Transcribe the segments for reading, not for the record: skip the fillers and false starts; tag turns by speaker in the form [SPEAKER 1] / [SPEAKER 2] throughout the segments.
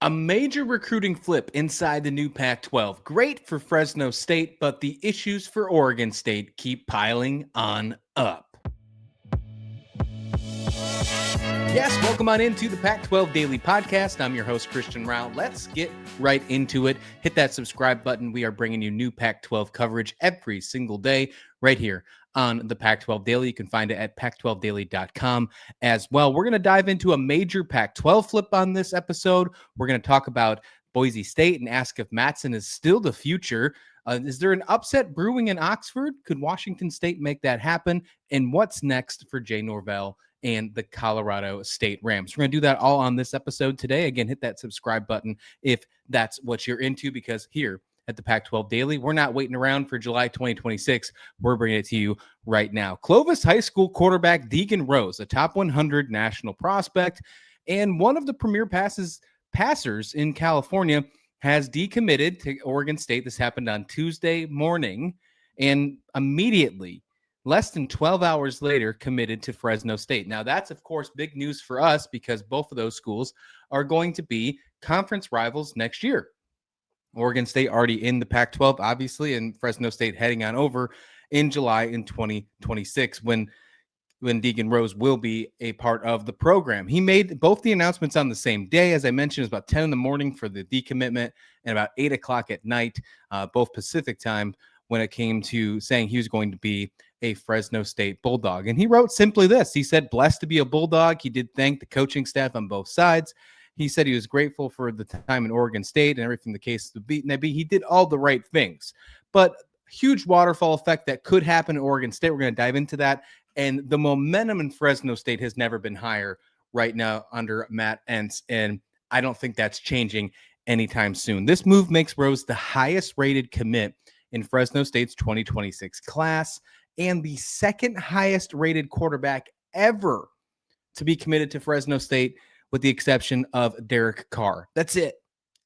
[SPEAKER 1] A major recruiting flip inside the new Pac-12. Great for Fresno State, but the issues for Oregon State keep piling on up. Yes, welcome on into the Pac-12 Daily Podcast. I'm your host, Christian Rao. Let's get right into it. Hit that subscribe button. We are bringing you new Pac-12 coverage every single day right here on the Pac-12 Daily. You can find it at pac12daily.com as well. We're going to dive into a major Pac-12 flip on this episode. We're going to talk about Boise State and ask if Matson is still the future. Is there an upset brewing in Oxford? Could Washington State make that happen? And what's next for Jay Norvell and the Colorado State Rams? We're going to do that all on this episode today. Again, hit that subscribe button if that's what you're into, because here at the Pac-12 Daily, we're not waiting around for July 2026. We're bringing it to you right now. Clovis High School quarterback Deagan Rose, a top 100 national prospect and one of the premier passers in California, has decommitted to Oregon State. This happened on Tuesday morning, and immediately, less than 12 hours later, committed to Fresno State. Now, that's, of course, big news for us because both of those schools are going to be conference rivals next year. Oregon State already in the Pac-12, obviously, and Fresno State heading on over in July in 2026 when Deagan Rose will be a part of the program. He made both the announcements on the same day. As I mentioned, it was about 10 in the morning for the decommitment and about 8 o'clock at night, both Pacific time, when it came to saying he was going to be a Fresno State Bulldog. And he wrote simply this. He said, blessed to be a Bulldog. He did thank the coaching staff on both sides. He said he was grateful for the time in Oregon State and everything the case to be. He did all the right things. But huge waterfall effect that could happen in Oregon State. We're going to dive into that. And the momentum in Fresno State has never been higher right now under Matt Entz. And I don't think that's changing anytime soon. This move makes Rose the highest rated commit in Fresno State's 2026 class and the second highest rated quarterback ever to be committed to Fresno State, with the exception of Derek Carr. That's it.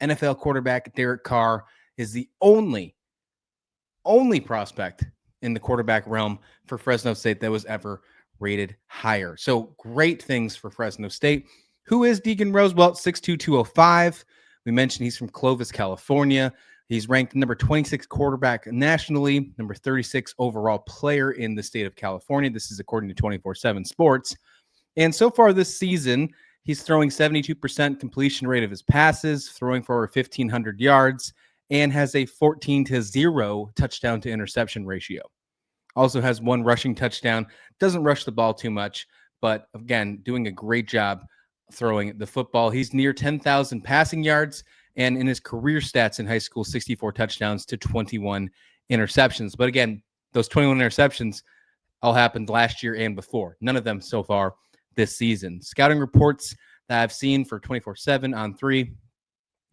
[SPEAKER 1] NFL quarterback Derek Carr is the only prospect in the quarterback realm for Fresno State that was ever rated higher. So great things for Fresno State. Who is Deagan Rose? Well, 6'2", 205. We mentioned he's from Clovis, California. He's ranked number 26 quarterback nationally, number 36 overall player in the state of California. This is according to 24/7 Sports. And so far this season, he's throwing 72% completion rate of his passes, throwing for over 1,500 yards, and has a 14-0 touchdown to interception ratio. Also has one rushing touchdown. Doesn't rush the ball too much, but again, doing a great job throwing the football. He's near 10,000 passing yards, and in his career stats in high school, 64 touchdowns to 21 interceptions. But again, those 21 interceptions all happened last year and before. None of them so far this season. Scouting reports that I've seen for 24/7 on 3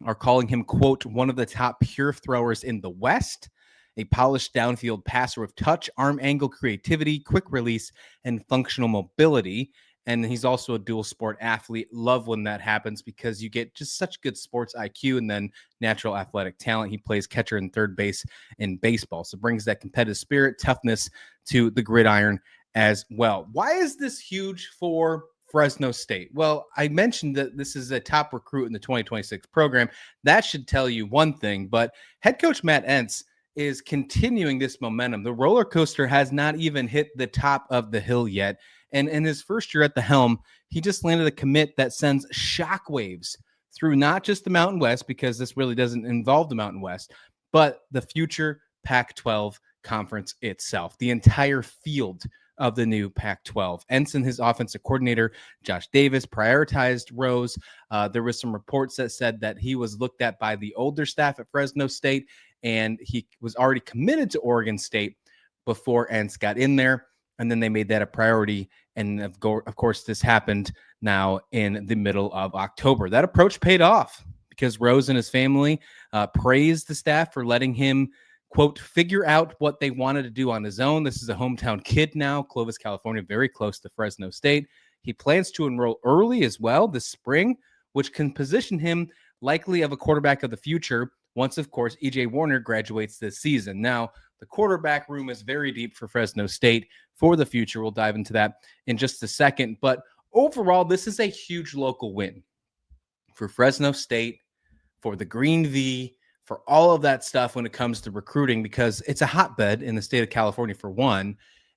[SPEAKER 1] are calling him, quote, one of the top pure throwers in the West, a polished downfield passer with touch, arm angle creativity, quick release, and functional mobility. And he's also a dual sport athlete. Love when that happens because you get just such good sports IQ and then natural athletic talent. He plays catcher and third base in baseball, so brings that competitive spirit, toughness to the gridiron as well. Why is this huge for Fresno State? Well, I mentioned that this is a top recruit in the 2026 program. That should tell you one thing, but head coach Matt Entz is continuing this momentum. The roller coaster has not even hit the top of the hill yet. And in his first year at the helm, he just landed a commit that sends shockwaves through not just the Mountain West, because this really doesn't involve the Mountain West, but the future Pac-12 conference itself, the entire field of the new Pac-12. Entz and his offensive coordinator, Josh Davis, prioritized Rose. There was some reports that said that he was looked at by the older staff at Fresno State, and he was already committed to Oregon State before Entz got in there. And then they made that a priority. And of course, this happened now in the middle of October. That approach paid off because Rose and his family praised the staff for letting him, quote, figure out what they wanted to do on his own. This is a hometown kid now, Clovis, California, very close to Fresno State. He plans to enroll early as well this spring, which can position him likely of a quarterback of the future once, of course, E.J. Warner graduates this season. Now, the quarterback room is very deep for Fresno State for the future. We'll dive into that in just a second. But overall, this is a huge local win for Fresno State, for the Green V, for all of that stuff when it comes to recruiting, because it's a hotbed in the state of California, for one.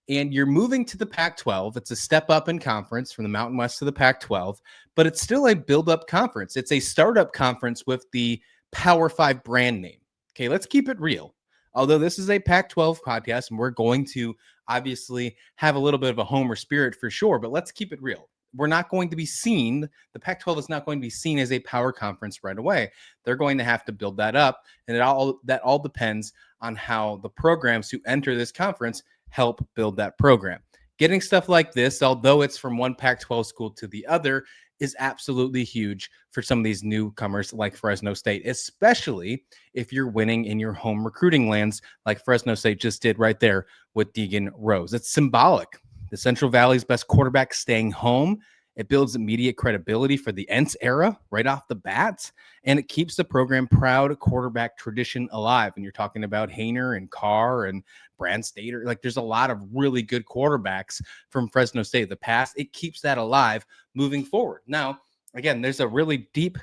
[SPEAKER 1] And you're moving to the Pac-12. It's a step up in conference from the Mountain West to the Pac-12, but it's still a build-up conference. It's a startup conference with the Power 5 brand name. Okay, let's keep it real. Although this is a Pac-12 podcast and we're going to obviously have a little bit of a homer spirit for sure, but let's keep it real. We're not going to be seen, the Pac-12 is not going to be seen as a power conference right away. They're going to have to build that up, and that all depends on how the programs who enter this conference help build that program. Getting stuff like this, although it's from one Pac-12 school to the other, is absolutely huge for some of these newcomers like Fresno State, especially if you're winning in your home recruiting lands like Fresno State just did right there with Deagan Rose. It's symbolic. The Central Valley's best quarterback staying home. It builds immediate credibility for the Entz era right off the bat, and it keeps the program proud quarterback tradition alive. And you're talking about Haener and Carr and Brand Stater. Like, there's a lot of really good quarterbacks from Fresno State in the past. It keeps that alive moving forward. Now, again, there's a really deep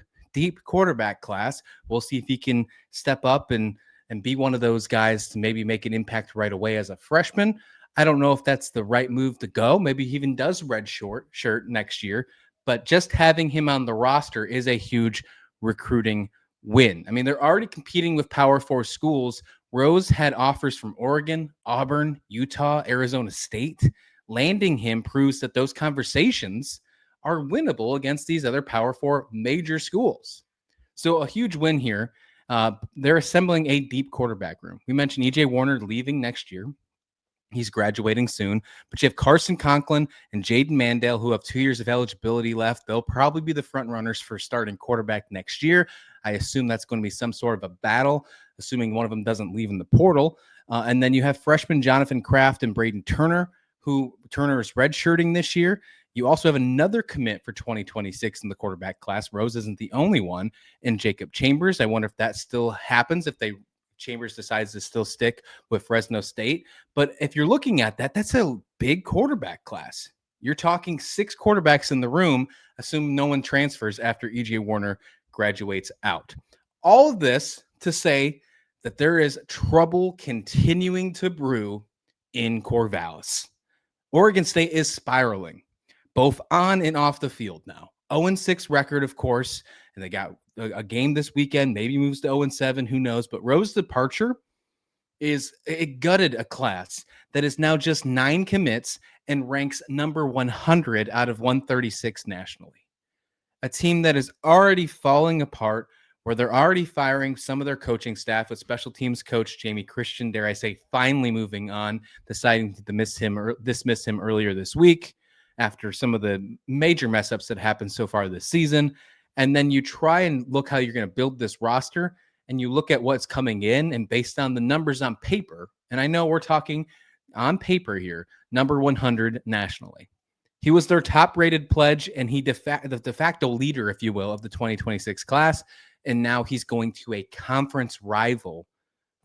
[SPEAKER 1] quarterback class. We'll see if he can step up and be one of those guys to maybe make an impact right away as a freshman. I don't know if that's the right move to go. Maybe he even does red shirt next year, but just having him on the roster is a huge recruiting win. I mean, they're already competing with Power 4 schools. Rose had offers from Oregon, Auburn, Utah, Arizona State. Landing him proves that those conversations are winnable against these other Power 4 major schools. So a huge win here. They're assembling a deep quarterback room. We mentioned EJ Warner leaving next year. He's graduating soon, but you have Carson Conklin and Jaden Mandale, who have 2 years of eligibility left. They'll probably be the front runners for starting quarterback next year. I assume that's going to be some sort of a battle, assuming one of them doesn't leave in the portal. And then you have freshman Jonathan Kraft and Braden Turner, who Turner is redshirting this year. You also have another commit for 2026 in the quarterback class. Rose isn't the only one. And Jacob Chambers, I wonder if that still happens, if Chambers decides to still stick with Fresno State. But if you're looking at that, that's a big quarterback class. You're talking 6 quarterbacks in the room, assuming no one transfers after EJ Warner graduates out. All of this to say that there is trouble continuing to brew in Corvallis. Oregon State is spiraling, both on and off the field now. 0-6 record, of course, and they got a game this weekend, maybe moves to 0-7, who knows. But Rose's departure it gutted a class that is now just 9 commits and ranks number 100 out of 136 nationally. A team that is already falling apart, where they're already firing some of their coaching staff, with special teams coach Jamie Christian, dare I say, finally moving on, deciding to dismiss him earlier this week after some of the major mess ups that happened so far this season. And then you try and look how you're going to build this roster, and you look at what's coming in, and based on the numbers on paper, and I know we're talking on paper here, number 100 nationally. He was their top-rated pledge, and the de facto leader, if you will, of the 2026 class, and now he's going to a conference rival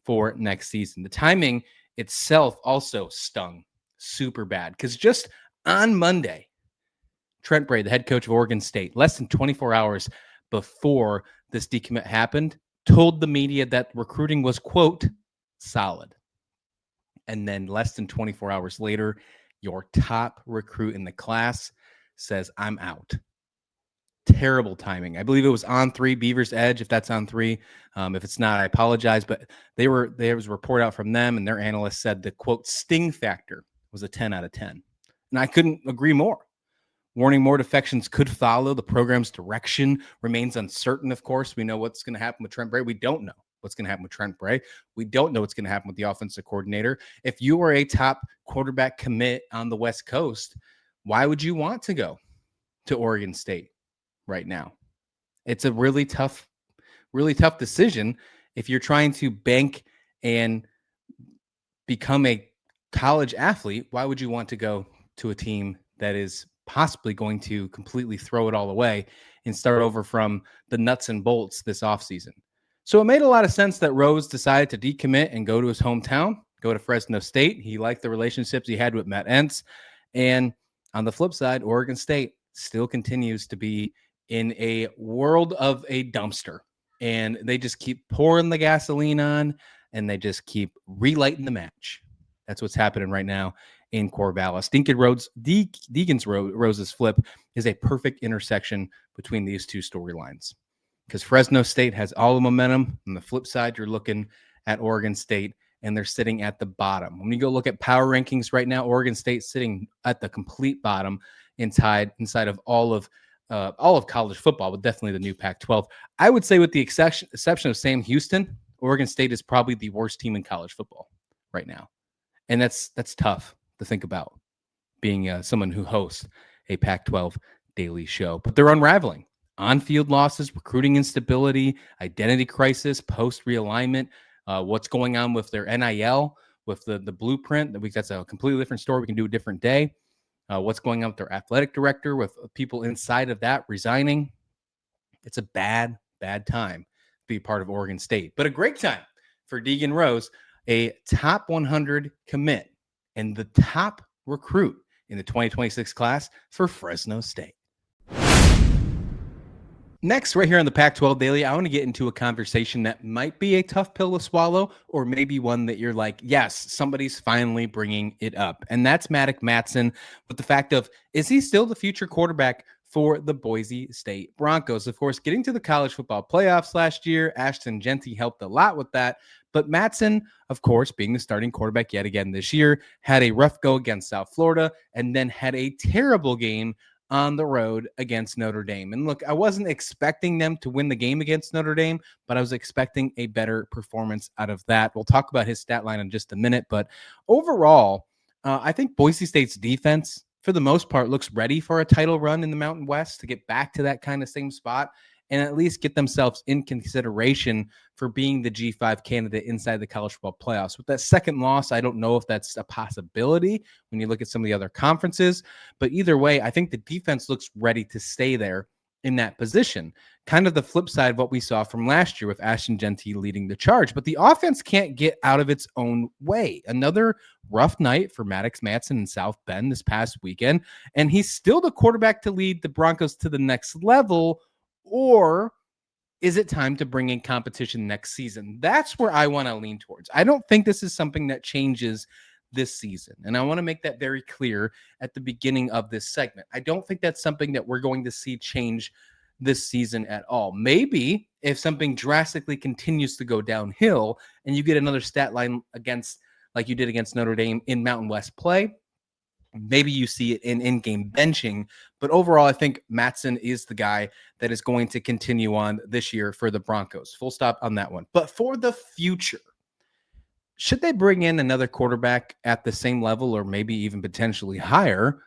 [SPEAKER 1] for next season. The timing itself also stung super bad, because just on Monday, Trent Bray, the head coach of Oregon State, less than 24 hours before this decommit happened, told the media that recruiting was, quote, solid. And then less than 24 hours later, your top recruit in the class says, I'm out. Terrible timing. I believe it was on 3 Beavers Edge, if that's on 3. If it's not, I apologize. But there was a report out from them, and their analyst said the, quote, sting factor was a 10 out of 10. And I couldn't agree more. Warning more defections could follow. The program's direction remains uncertain, of course. We know what's going to happen with Trent Bray. We don't know what's going to happen with Trent Bray. We don't know what's going to happen with the offensive coordinator. If you are a top quarterback commit on the West Coast, why would you want to go to Oregon State right now? It's a really tough decision if you're trying to bank and become a college athlete. Why would you want to go to a team that is possibly going to completely throw it all away and start over from the nuts and bolts this offseason? So it made a lot of sense that Rose decided to decommit and go to his hometown, go to Fresno State. He liked the relationships he had with Matt Entz. And on the flip side, Oregon State still continues to be in a world of a dumpster and they just keep pouring the gasoline on, and they just keep relighting the match. That's what's happening right now in Corvallis. Deagan Rose's flip is a perfect intersection between these two storylines, because Fresno State has all the momentum. On the flip side, you're looking at Oregon State, and they're sitting at the bottom. When you go look at power rankings right now, Oregon State sitting at the complete bottom inside of all of college football, but definitely the new Pac-12. I would say, with the exception of Sam Houston, Oregon State is probably the worst team in college football right now, and that's tough to think about, being someone who hosts a Pac-12 daily show. But they're unraveling. On-field losses, recruiting instability, identity crisis, post-realignment, what's going on with their NIL, with the blueprint. That's a completely different story. We can do a different day. What's going on with their athletic director, with people inside of that resigning. It's a bad time to be part of Oregon State, but a great time for Deagan Rose, a top 100 commit and the top recruit in the 2026 class for Fresno State. Next, right here on the Pac-12 Daily, I want to get into a conversation that might be a tough pill to swallow, or maybe one that you're like, yes, somebody's finally bringing it up. And that's Matt Entz, with the fact of, is he still the future quarterback for the Boise State Broncos? Of course, getting to the college football playoffs last year, Ashton Jeanty helped a lot with that. But Entz, of course, being the starting quarterback yet again this year, had a rough go against South Florida, and then had a terrible game on the road against Notre Dame. And look, I wasn't expecting them to win the game against Notre Dame, but I was expecting a better performance out of that. We'll talk about his stat line in just a minute. But overall, I think Boise State's defense, for the most part, looks ready for a title run in the Mountain West, to get back to that kind of same spot and at least get themselves in consideration for being the G5 candidate inside the college football playoffs. With that second loss, I don't know if that's a possibility when you look at some of the other conferences, but either way, I think the defense looks ready to stay there in that position. Kind of the flip side of what we saw from last year with Ashton Jeanty leading the charge, but the offense can't get out of its own way. Another rough night for Maddox Matson in South Bend this past weekend, and he's still the quarterback to lead the Broncos to the next level. Or is it time to bring in competition next season? That's where I want to lean towards. I don't think this is something that changes this season. And I want to make that very clear at the beginning of this segment. I don't think that's something that we're going to see change this season at all. Maybe if something drastically continues to go downhill and you get another stat line against, like you did against Notre Dame in Mountain West play, maybe you see it in in-game benching. But overall, I think Matson is the guy that is going to continue on this year for the Broncos. Full stop on that one. But for the future, should they bring in another quarterback at the same level, or maybe even potentially higher?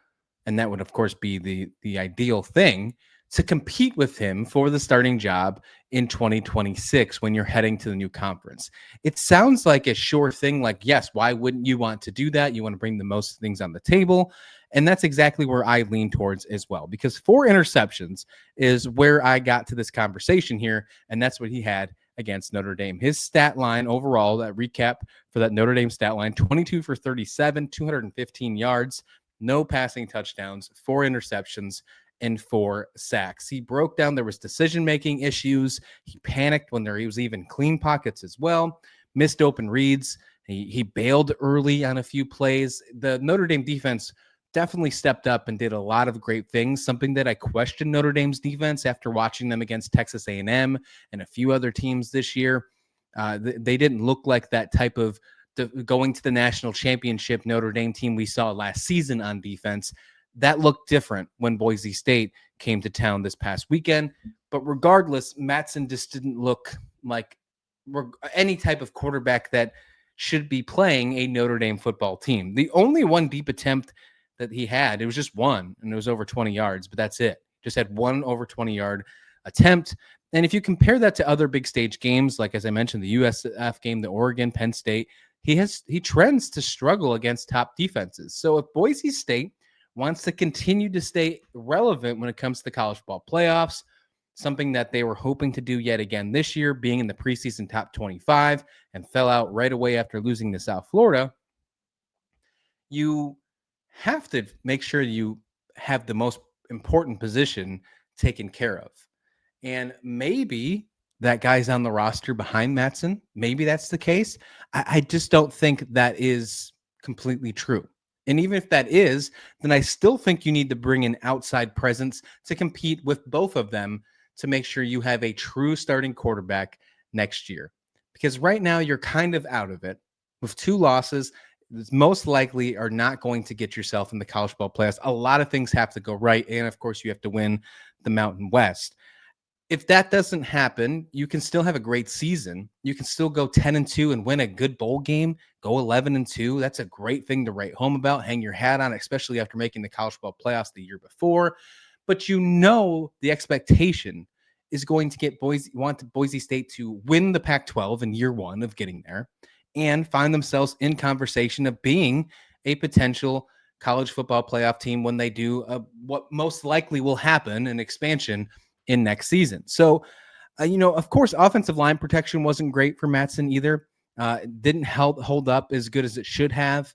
[SPEAKER 1] And that would, of course, be the ideal thing, to compete with him for the starting job in 2026 when you're heading to the new conference. It sounds like a sure thing. Like, yes, why wouldn't you want to do that? You want to bring the most things on the table. And that's exactly where I lean towards as well, because 4 interceptions is where I got to this conversation here. And that's what he had against Notre Dame. His stat line overall, that recap for that Notre Dame stat line, 22 for 37, 215 yards, no passing touchdowns, 4 interceptions, and 4 sacks. He broke down there was decision-making issues. He panicked when he was even clean pockets as well. Missed open reads. He bailed early on a few plays. The Notre Dame defense definitely stepped up and did a lot of great things, something that I questioned Notre Dame's defense after watching them against Texas A&M and a few other teams this year. They didn't look like that type of going to the national championship Notre Dame team we saw last season on defense. That looked different when Boise State came to town this past weekend. But regardless, Matson just didn't look like any type of quarterback that should be playing a Notre Dame football team. The only one deep attempt that he had, it was just one, and it was over 20 yards, but that's it. Just had one over 20-yard attempt. And if you compare that to other big stage games, like as I mentioned, the USF game, the Oregon, Penn State, he trends to struggle against top defenses. So if Boise State wants to continue to stay relevant when it comes to the college football playoffs, something that they were hoping to do yet again this year, being in the preseason top 25 and fell out right away after losing to South Florida, you have to make sure you have the most important position taken care of. And maybe that guy's on the roster behind Matson. Maybe that's the case. I just don't think that is completely true. And even if that is, then I still think you need to bring an outside presence to compete with both of them to make sure you have a true starting quarterback next year. Because right now you're kind of out of it with 2 losses. Most likely are not going to get yourself in the college football playoffs. A lot of things have to go right. And of course, you have to win the Mountain West. If that doesn't happen, you can still have a great season. You can still go 10-2 and win a good bowl game, go 11-2. That's a great thing to write home about, hang your hat on, especially after making the college football playoffs the year before. But the expectation is going to get Boise State to win the Pac-12 in year 1 of getting there and find themselves in conversation of being a potential college football playoff team when they do what most likely will happen, an expansion in next season. So, of course, offensive line protection wasn't great for Matson either. It didn't hold up as good as it should have.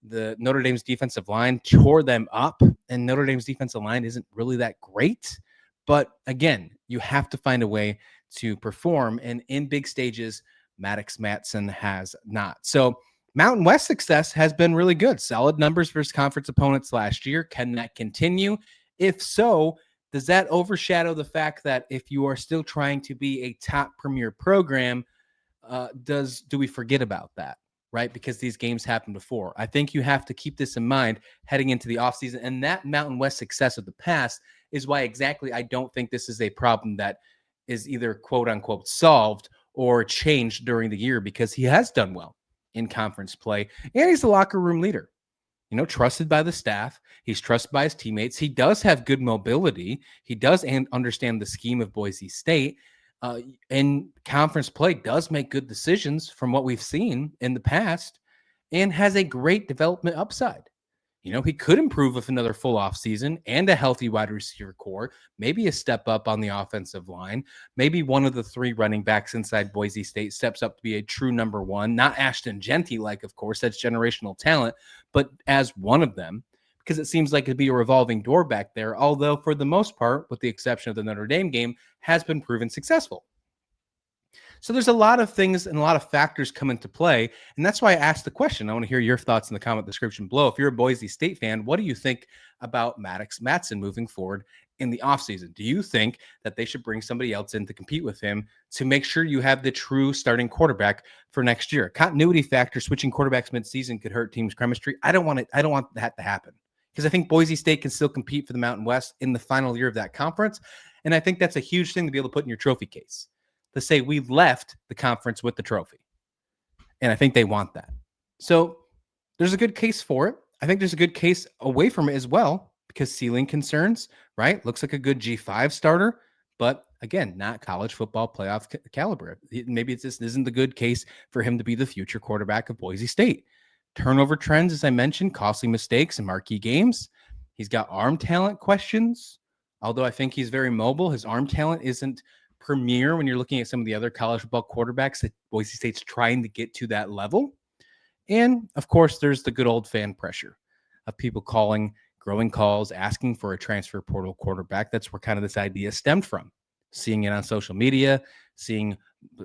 [SPEAKER 1] The Notre Dame's defensive line tore them up, and Notre Dame's defensive line isn't really that great. But again, you have to find a way to perform, and in big stages, Matson has not. So Mountain West success has been really good. Solid numbers versus conference opponents last year. Can that continue? If so, does that overshadow the fact that if you are still trying to be a top premier program, do we forget about that, right? Because these games happened before. I think you have to keep this in mind heading into the offseason. And that Mountain West success of the past is why exactly I don't think this is a problem that is either quote unquote solved or changed during the year, because he has done well in conference play and he's a locker room leader. Trusted by the staff. He's trusted by his teammates. He does have good mobility. He does understand the scheme of Boise State. And conference play does make good decisions from what we've seen in the past and has a great development upside. He could improve with another full off season and a healthy wide receiver core, maybe a step up on the offensive line. Maybe one of the 3 running backs inside Boise State steps up to be a true number 1, not Ashton Genty, of course, that's generational talent, but as one of them, because it seems like it'd be a revolving door back there. Although for the most part, with the exception of the Notre Dame game, has been proven successful. So there's a lot of things and a lot of factors come into play. And that's why I asked the question. I want to hear your thoughts in the comment description below. If you're a Boise State fan, what do you think about Matson moving forward in the offseason? Do you think that they should bring somebody else in to compete with him to make sure you have the true starting quarterback for next year? Continuity factor, switching quarterbacks midseason could hurt teams' chemistry. I don't want that to happen, because I think Boise State can still compete for the Mountain West in the final year of that conference. And I think that's a huge thing to be able to put in your trophy case, to say we left the conference with the trophy. And I think they want that. So there's a good case for it. I think there's a good case away from it as well, because ceiling concerns, right? Looks like a good G5 starter, but again, not college football playoff caliber. Maybe it just isn't the good case for him to be the future quarterback of Boise State. Turnover trends, as I mentioned, costly mistakes in marquee games. He's got arm talent questions, although I think he's very mobile. His arm talent isn't premier when you're looking at some of the other college football quarterbacks that Boise State's trying to get to that level. And of course, there's the good old fan pressure of people growing calls, asking for a transfer portal quarterback. That's where kind of this idea stemmed from. Seeing it on social media, seeing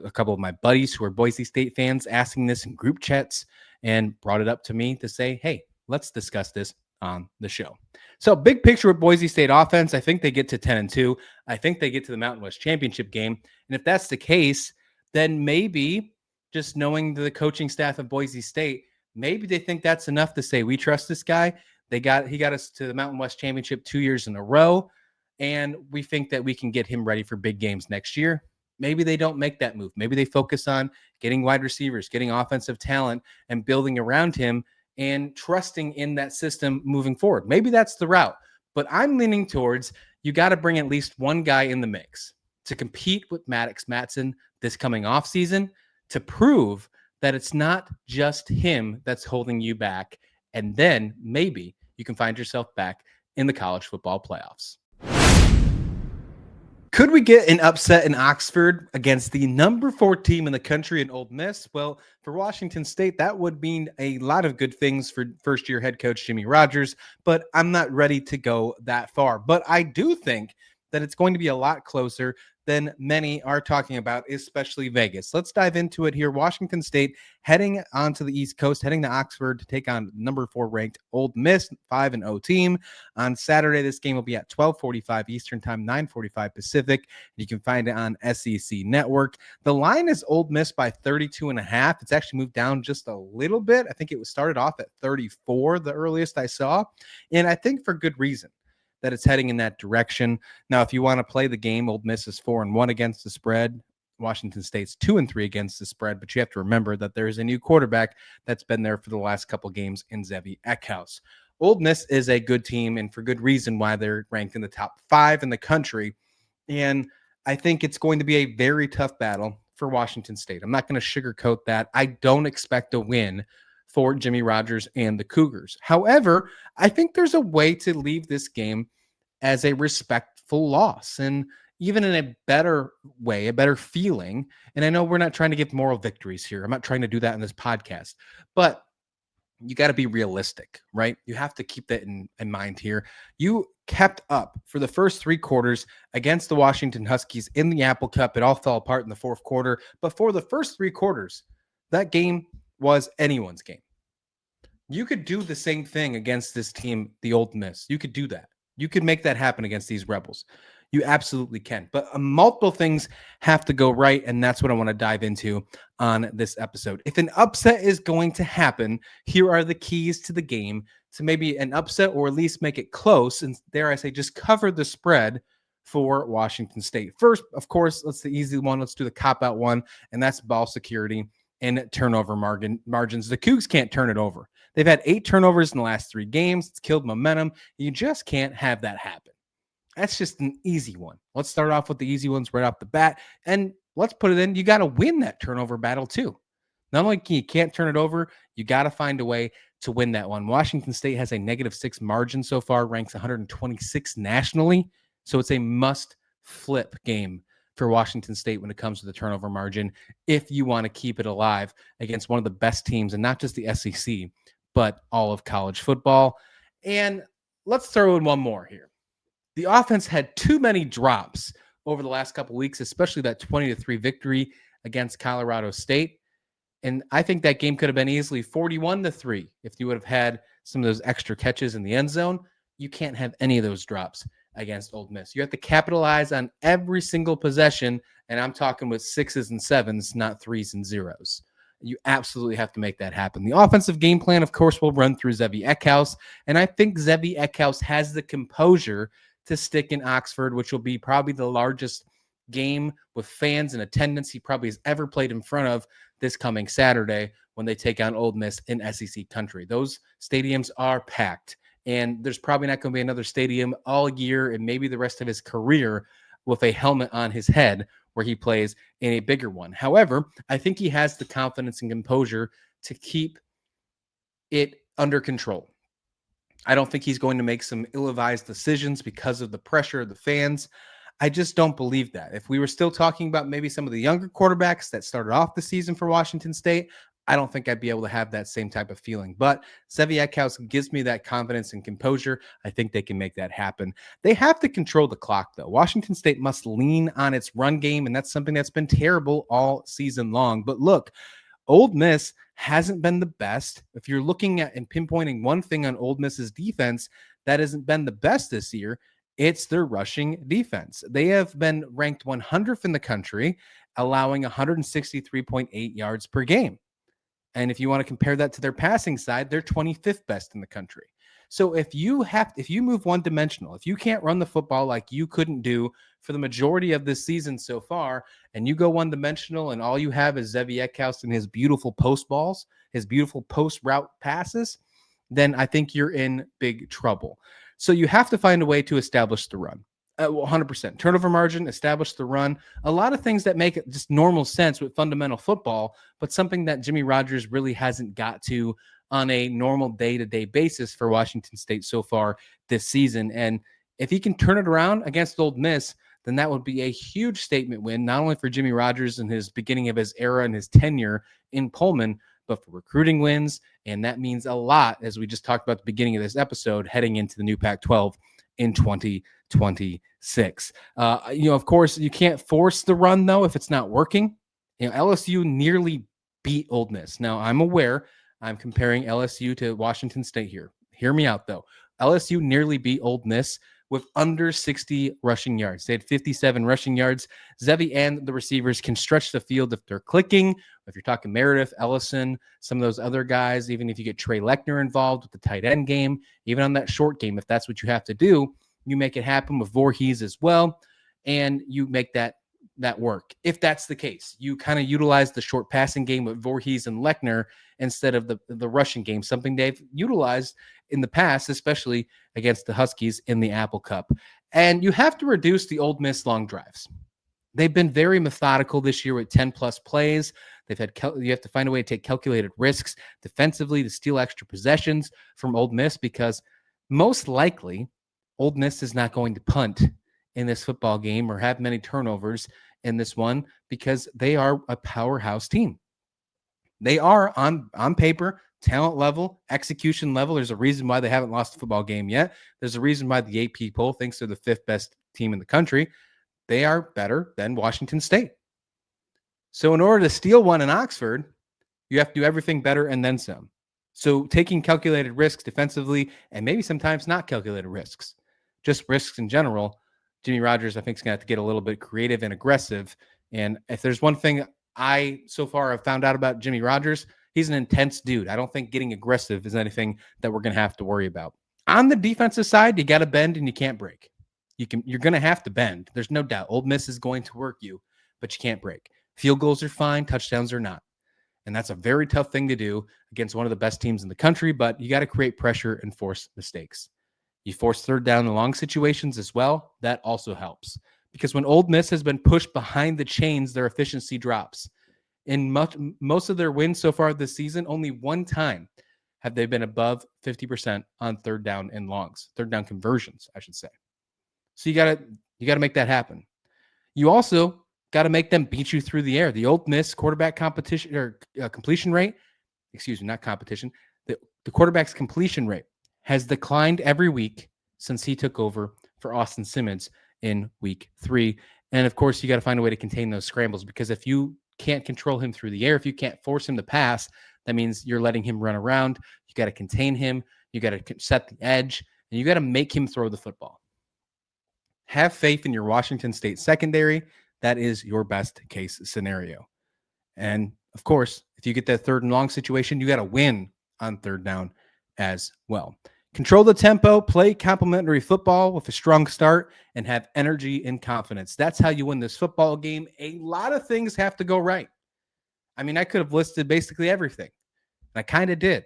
[SPEAKER 1] a couple of my buddies who are Boise State fans asking this in group chats, and brought it up to me to say, hey, let's discuss this on the show. So big picture with Boise State offense, I think they get to 10-2. I think they get to the Mountain West Championship game. And if that's the case, then maybe just knowing the coaching staff of Boise State, maybe they think that's enough to say, we trust this guy. He got us to the Mountain West Championship 2 years in a row. And we think that we can get him ready for big games next year. Maybe they don't make that move. Maybe they focus on getting wide receivers, getting offensive talent, and building around him and trusting in that system moving forward. Maybe that's the route. But I'm leaning towards you got to bring at least one guy in the mix to compete with Matson this coming offseason, to prove that it's not just him that's holding you back. And then maybe you can find yourself back in the college football playoffs. Could we get an upset in Oxford against the number 4 team in the country in Ole Miss? Well, for Washington State, that would mean a lot of good things for first-year head coach Jimmy Rogers, but I'm not ready to go that far. But I do think that it's going to be a lot closer than many are talking about, especially Vegas. Let's dive into it here. Washington State heading onto the East Coast, heading to Oxford to take on number 4 ranked Ole Miss, 5-0 team. On Saturday, this game will be at 12:45 Eastern Time, 9:45 Pacific. You can find it on SEC Network. The line is Ole Miss by 32.5. It's actually moved down just a little bit. I think it was started off at 34, the earliest I saw, and I think for good reason that it's heading in that direction. Now, if you want to play the game, Ole Miss is 4-1 against the spread. Washington State's 2-3 against the spread, but you have to remember that there is a new quarterback that's been there for the last couple games in Zevi Eckhouse. Ole Miss is a good team, and for good reason why they're ranked in the top 5 in the country. And I think it's going to be a very tough battle for Washington State. I'm not going to sugarcoat that. I don't expect a win for Jimmy Rogers and the Cougars. However, I think there's a way to leave this game as a respectful loss, and even in a better way, a better feeling. And I know we're not trying to give moral victories here. I'm not trying to do that in this podcast, but you got to be realistic, right? You have to keep that in mind here. You kept up for the first 3 quarters against the Washington Huskies in the Apple Cup. It all fell apart in the 4th quarter, but for the first 3 quarters, that game was anyone's game. You could do the same thing against this team, the Ole Miss. You could do that. You could make that happen against these Rebels. You absolutely can. But multiple things have to go right, and that's what I want to dive into on this episode. If an upset is going to happen, here are the keys to the game to maybe an upset or at least make it close, and dare I say just cover the spread for Washington State. First, of course, let's the easy one. Let's do the cop-out one, and that's ball security and turnover margins. The Cougs can't turn it over. They've had 8 turnovers in the last 3 games. It's killed momentum. You just can't have that happen. That's just an easy one. Let's start off with the easy ones right off the bat. And let's put it in. You got to win that turnover battle too. Not only can you can't turn it over, you got to find a way to win that one. Washington State has a -6 margin so far, ranks 126 nationally. So it's a must flip game for Washington State when it comes to the turnover margin if you want to keep it alive against one of the best teams, and not just the SEC, but all of college football. And let's throw in one more here. The offense had too many drops over the last couple of weeks, especially that 20-3 victory against Colorado State. And I think that game could have been easily 41-3 if you would have had some of those extra catches in the end zone. You can't have any of those drops against Ole Miss. You have to capitalize on every single possession, and I'm talking with 6s and 7s, not 3s and 0s. You absolutely have to make that happen. The offensive game plan, of course, will run through Zevi Eckhouse, and I think Zevi Eckhouse has the composure to stick in Oxford, which will be probably the largest game with fans and attendance he probably has ever played in front of this coming Saturday when they take on Ole Miss in SEC country. Those stadiums are packed, and there's probably not going to be another stadium all year and maybe the rest of his career with a helmet on his head where he plays in a bigger one. However, I think he has the confidence and composure to keep it under control. I don't think he's going to make some ill-advised decisions because of the pressure of the fans. I just don't believe that. If we were still talking about maybe some of the younger quarterbacks that started off the season for Washington State, I don't think I'd be able to have that same type of feeling. But Zevi Eckhouse gives me that confidence and composure. I think they can make that happen. They have to control the clock, though. Washington State must lean on its run game, and that's something that's been terrible all season long. But look, Ole Miss hasn't been the best. If you're looking at and pinpointing one thing on Ole Miss's defense that hasn't been the best this year, it's their rushing defense. They have been ranked 100th in the country, allowing 163.8 yards per game. And if you want to compare that to their passing side, they're 25th best in the country. So if you move one dimensional, if you can't run the football like you couldn't do for the majority of this season so far, and you go one dimensional and all you have is Zevi Eckhouse and his beautiful post balls, his beautiful post route passes, then I think you're in big trouble. So you have to find a way to establish the run. 100%. Turnover margin, establish the run. A lot of things that make it just normal sense with fundamental football, but something that Jimmy Rogers really hasn't got to on a normal day-to-day basis for Washington State so far this season. And if he can turn it around against Ole Miss, then that would be a huge statement win, not only for Jimmy Rogers and his beginning of his era and his tenure in Pullman, but for recruiting wins. And that means a lot, as we just talked about at the beginning of this episode, heading into the new Pac-12 in 2020. 26. Of course, you can't force the run, though, if it's not working. LSU nearly beat Ole Miss. Now, I'm aware I'm comparing LSU to Washington State here. Hear me out, though. LSU nearly beat Ole Miss with under 60 rushing yards. They had 57 rushing yards. Zevi and the receivers can stretch the field if they're clicking. If you're talking Meredith, Ellison, some of those other guys, even if you get Trey Lechner involved with the tight end game, even on that short game, if that's what you have to do, you make it happen with Voorhees as well, and you make that work. If that's the case, you kind of utilize the short passing game with Voorhees and Lechner instead of the rushing game, something they've utilized in the past, especially against the Huskies in the Apple Cup. And you have to reduce the Ole Miss long drives. They've been very methodical this year with 10-plus plays. You have to find a way to take calculated risks defensively to steal extra possessions from Ole Miss, because most likely Ole Miss is not going to punt in this football game or have many turnovers in this one, because they are a powerhouse team. They are on paper, talent level, execution level. There's a reason why they haven't lost a football game yet. There's a reason why the AP poll thinks they're the 5th best team in the country. They are better than Washington State. So in order to steal one in Oxford, you have to do everything better and then some. So taking calculated risks defensively, and maybe sometimes not calculated risks, just risks in general, Jimmy Rogers, I think, is going to have to get a little bit creative and aggressive. And if there's one thing I so far have found out about Jimmy Rogers, he's an intense dude. I don't think getting aggressive is anything that we're going to have to worry about. On the defensive side, you got to bend and you can't break. You're going to have to bend. There's no doubt. Ole Miss is going to work you, but you can't break. Field goals are fine. Touchdowns are not. And that's a very tough thing to do against one of the best teams in the country, but you got to create pressure and force mistakes. You force third down and long situations as well. That also helps, because when Ole Miss has been pushed behind the chains, their efficiency drops. In most of their wins so far this season, only one time have they been above 50% on third down and longs, third down conversions, I should say. So you got to make that happen. You also got to make them beat you through the air. The Ole Miss quarterback competition or completion rate, not competition. The quarterback's completion rate has declined every week since he took over for Austin Simmons in week 3. And of course, you got to find a way to contain those scrambles, because if you can't control him through the air, if you can't force him to pass, that means you're letting him run around. You got to contain him. You got to set the edge, and you got to make him throw the football. Have faith in your Washington State secondary. That is your best case scenario. And of course, if you get that third and long situation, you got to win on third down as well. Control the tempo, play complementary football with a strong start, and have energy and confidence. That's how you win this football game. A lot of things have to go right. I mean, I could have listed basically everything, and I kind of did.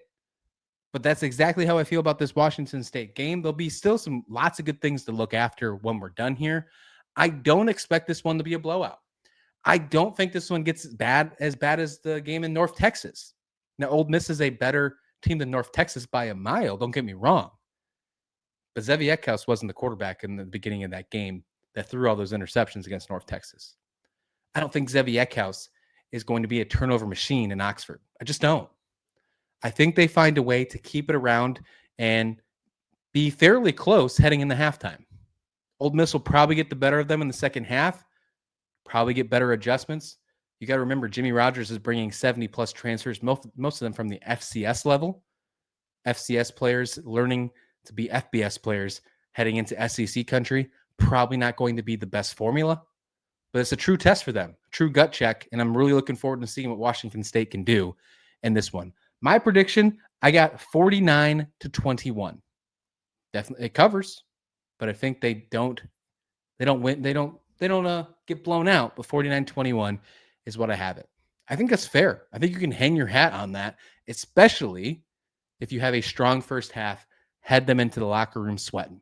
[SPEAKER 1] But that's exactly how I feel about this Washington State game. There'll be still lots of good things to look after when we're done here. I don't expect this one to be a blowout. I don't think this one gets as bad as the game in North Texas. Now, Ole Miss is a better team than North Texas by a mile. Don't get me wrong. But Zevi Eckhouse wasn't the quarterback in the beginning of that game that threw all those interceptions against North Texas. I don't think Zevi Eckhouse is going to be a turnover machine in Oxford. I just don't. I think they find a way to keep it around and be fairly close heading into halftime. Ole Miss will probably get the better of them in the second half, probably get better adjustments. You got to remember, Jimmy Rogers is bringing 70-plus transfers, most of them from the FCS level. FCS players learning to be FBS players heading into SEC country, probably not going to be the best formula, but it's a true test for them, true gut check, and I'm really looking forward to seeing what Washington State can do in this one. My prediction, I got 49-21. Definitely it covers, but I think they don't win. They don't get blown out, but 49-21 is what I have it. I think that's fair. I think you can hang your hat on that, especially if you have a strong first half, head them into the locker room sweating.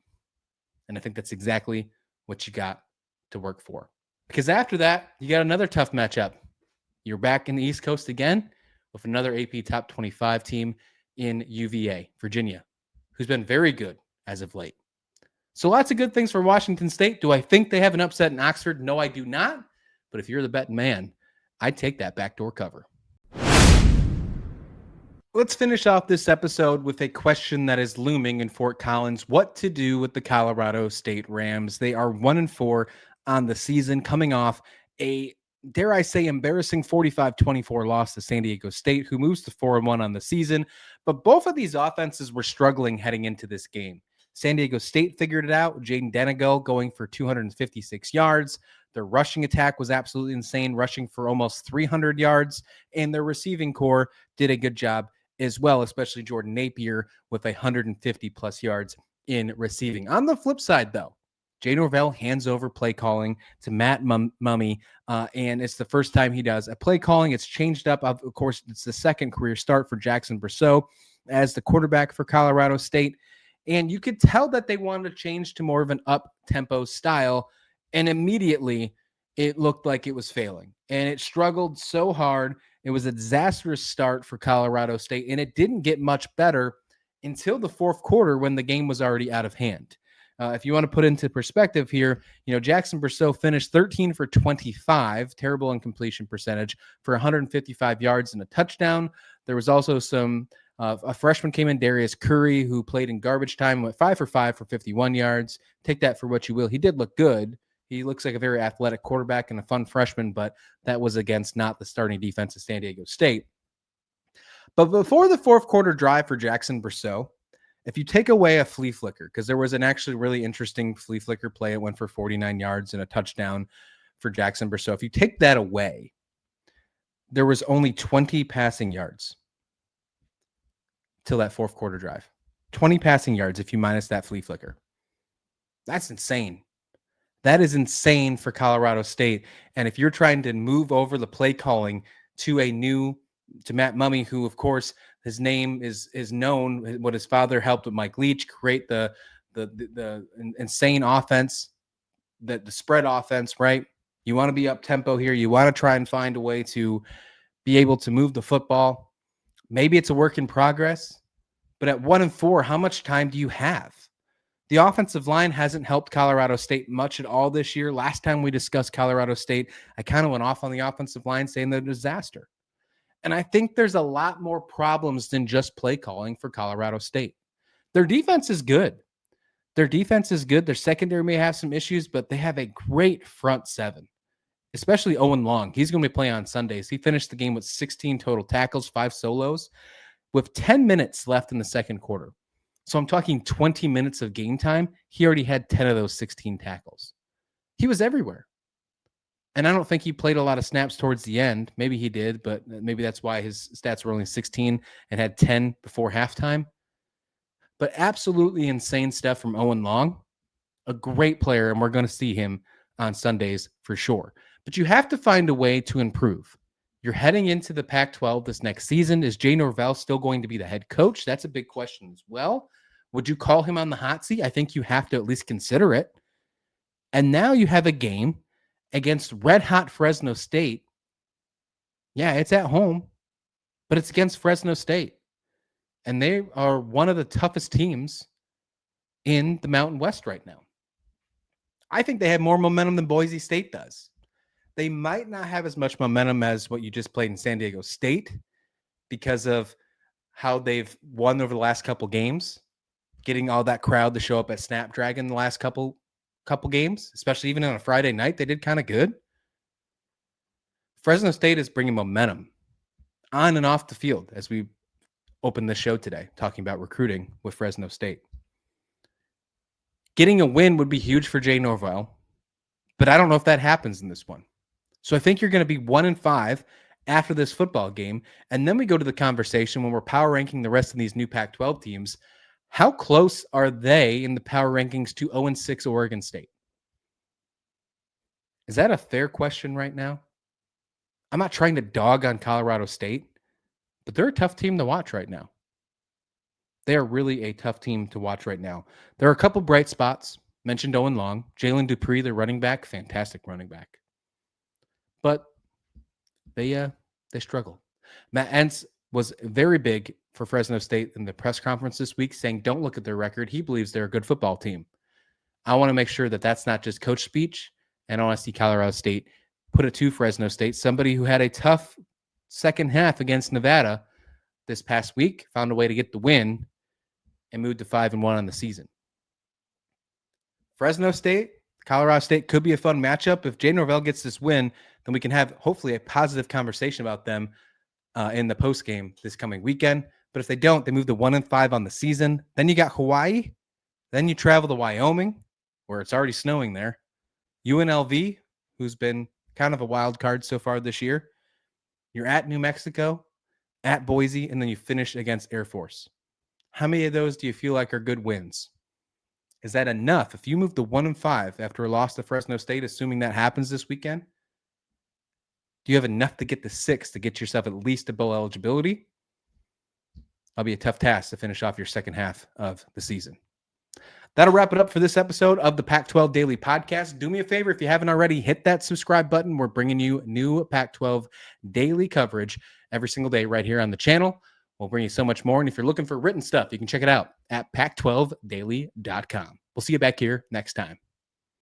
[SPEAKER 1] And I think that's exactly what you got to work for. Because after that, you got another tough matchup. You're back in the East Coast again with another AP Top 25 team in UVA, Virginia, who's been very good as of late. So lots of good things for Washington State. Do I think they have an upset in Oxford? No, I do not. But if you're the betting man, I'd take that backdoor cover. Let's finish off this episode with a question that is looming in Fort Collins. What to do with the Colorado State Rams? They are 1-4 on the season, coming off a, dare I say, embarrassing 45-24 loss to San Diego State, who moves to 4-1 on the season. But both of these offenses were struggling heading into this game. San Diego State figured it out. Jaden Denegal going for 256 yards. Their rushing attack was absolutely insane, rushing for almost 300 yards. And their receiving core did a good job as well, especially Jordan Napier with 150 plus yards in receiving. On the flip side, though, Jay Norvell hands over play calling to Matt Mummy, and it's the first time he does a play calling. It's changed up. Of course, it's the second career start for Jackson Brousseau as the quarterback for Colorado State. And you could tell that they wanted to change to more of an up-tempo style, and immediately it looked like it was failing. And it struggled so hard. It was a disastrous start for Colorado State, and it didn't get much better until the fourth quarter when the game was already out of hand. If you want to put into perspective here, Jackson Brousseau finished 13 for 25, terrible incompletion percentage, for 155 yards and a touchdown. There was also a freshman came in, Darius Curry, who played in garbage time, went 5 for 5 for 51 yards. Take that for what you will. He did look good. He looks like a very athletic quarterback and a fun freshman, but that was against not the starting defense of San Diego State. But before the fourth quarter drive for Jackson Brousseau, if you take away a flea flicker, because there was an actually really interesting flea flicker play, it went for 49 yards and a touchdown for Jackson Brousseau. If you take that away, there was only 20 passing yards till that fourth quarter drive. 20 passing yards if you minus that flea flicker. That's insane. That is insane for Colorado State. And if you're trying to move over the play calling to Matt Mummy, who, of course, his name is known, what his father helped with Mike Leach create the insane offense, the spread offense, right? You want to be up tempo here. You want to try and find a way to be able to move the football. Maybe it's a work in progress, but at 1-4, how much time do you have? The offensive line hasn't helped Colorado State much at all this year. Last time we discussed Colorado State, I kind of went off on the offensive line saying they're a disaster. And I think there's a lot more problems than just play calling for Colorado State. Their defense is good. Their secondary may have some issues, but they have a great front seven, especially Owen Long. He's going to be playing on Sundays. He finished the game with 16 total tackles, 5 solos, with 10 minutes left in the second quarter. So I'm talking 20 minutes of game time. He already had 10 of those 16 tackles. He was everywhere. And I don't think he played a lot of snaps towards the end. Maybe he did, but maybe that's why his stats were only 16 and had 10 before halftime. But absolutely insane stuff from Owen Long. A great player, and we're going to see him on Sundays for sure. But you have to find a way to improve. You're heading into the Pac-12 this next season. Is Jay Norvell still going to be the head coach? That's a big question as well. Would you call him on the hot seat? I think you have to at least consider it. And now you have a game against red-hot Fresno State. Yeah, it's at home, but it's against Fresno State. And they are one of the toughest teams in the Mountain West right now. I think they have more momentum than Boise State does. They might not have as much momentum as what you just played in San Diego State because of how they've won over the last couple games, getting all that crowd to show up at Snapdragon the last couple games, especially even on a Friday night. They did kind of good. Fresno State is bringing momentum on and off the field as we open the show today, talking about recruiting with Fresno State. Getting a win would be huge for Jay Norvell, but I don't know if that happens in this one. So I think you're going to be 1-5 after this football game. And then we go to the conversation when we're power ranking the rest of these new Pac-12 teams. How close are they in the power rankings to 0-6 Oregon State? Is that a fair question right now? I'm not trying to dog on Colorado State, but they're a tough team to watch right now. They are really a tough team to watch right now. There are a couple bright spots. Mentioned Owen Long. Jalen Dupree, their running back, fantastic running back. But they struggle. Matt Entz was very big for Fresno State in the press conference this week, saying don't look at their record. He believes they're a good football team. I want to make sure that that's not just coach speech, and I want to see Colorado State put it to Fresno State, somebody who had a tough second half against Nevada, this past week, found a way to get the win, and moved to 5-1 on the season. Fresno State, Colorado State could be a fun matchup. If Jay Norvell gets this win, then we can have hopefully a positive conversation about them in the post game this coming weekend. But if they don't, they move to 1-5 on the season. Then you got Hawaii. Then you travel to Wyoming, where it's already snowing there. UNLV, who's been kind of a wild card so far this year. You're at New Mexico, at Boise, and then you finish against Air Force. How many of those do you feel like are good wins? Is that enough? If you move to 1-5 after a loss to Fresno State, assuming that happens this weekend, do you have enough to get to 6 to get yourself at least to bowl eligibility? That'll be a tough task to finish off your second half of the season. That'll wrap it up for this episode of the Pac-12 Daily Podcast. Do me a favor, if you haven't already, hit that subscribe button. We're bringing you new Pac-12 daily coverage every single day right here on the channel. We'll bring you so much more. And if you're looking for written stuff, you can check it out at pac12daily.com. We'll see you back here next time.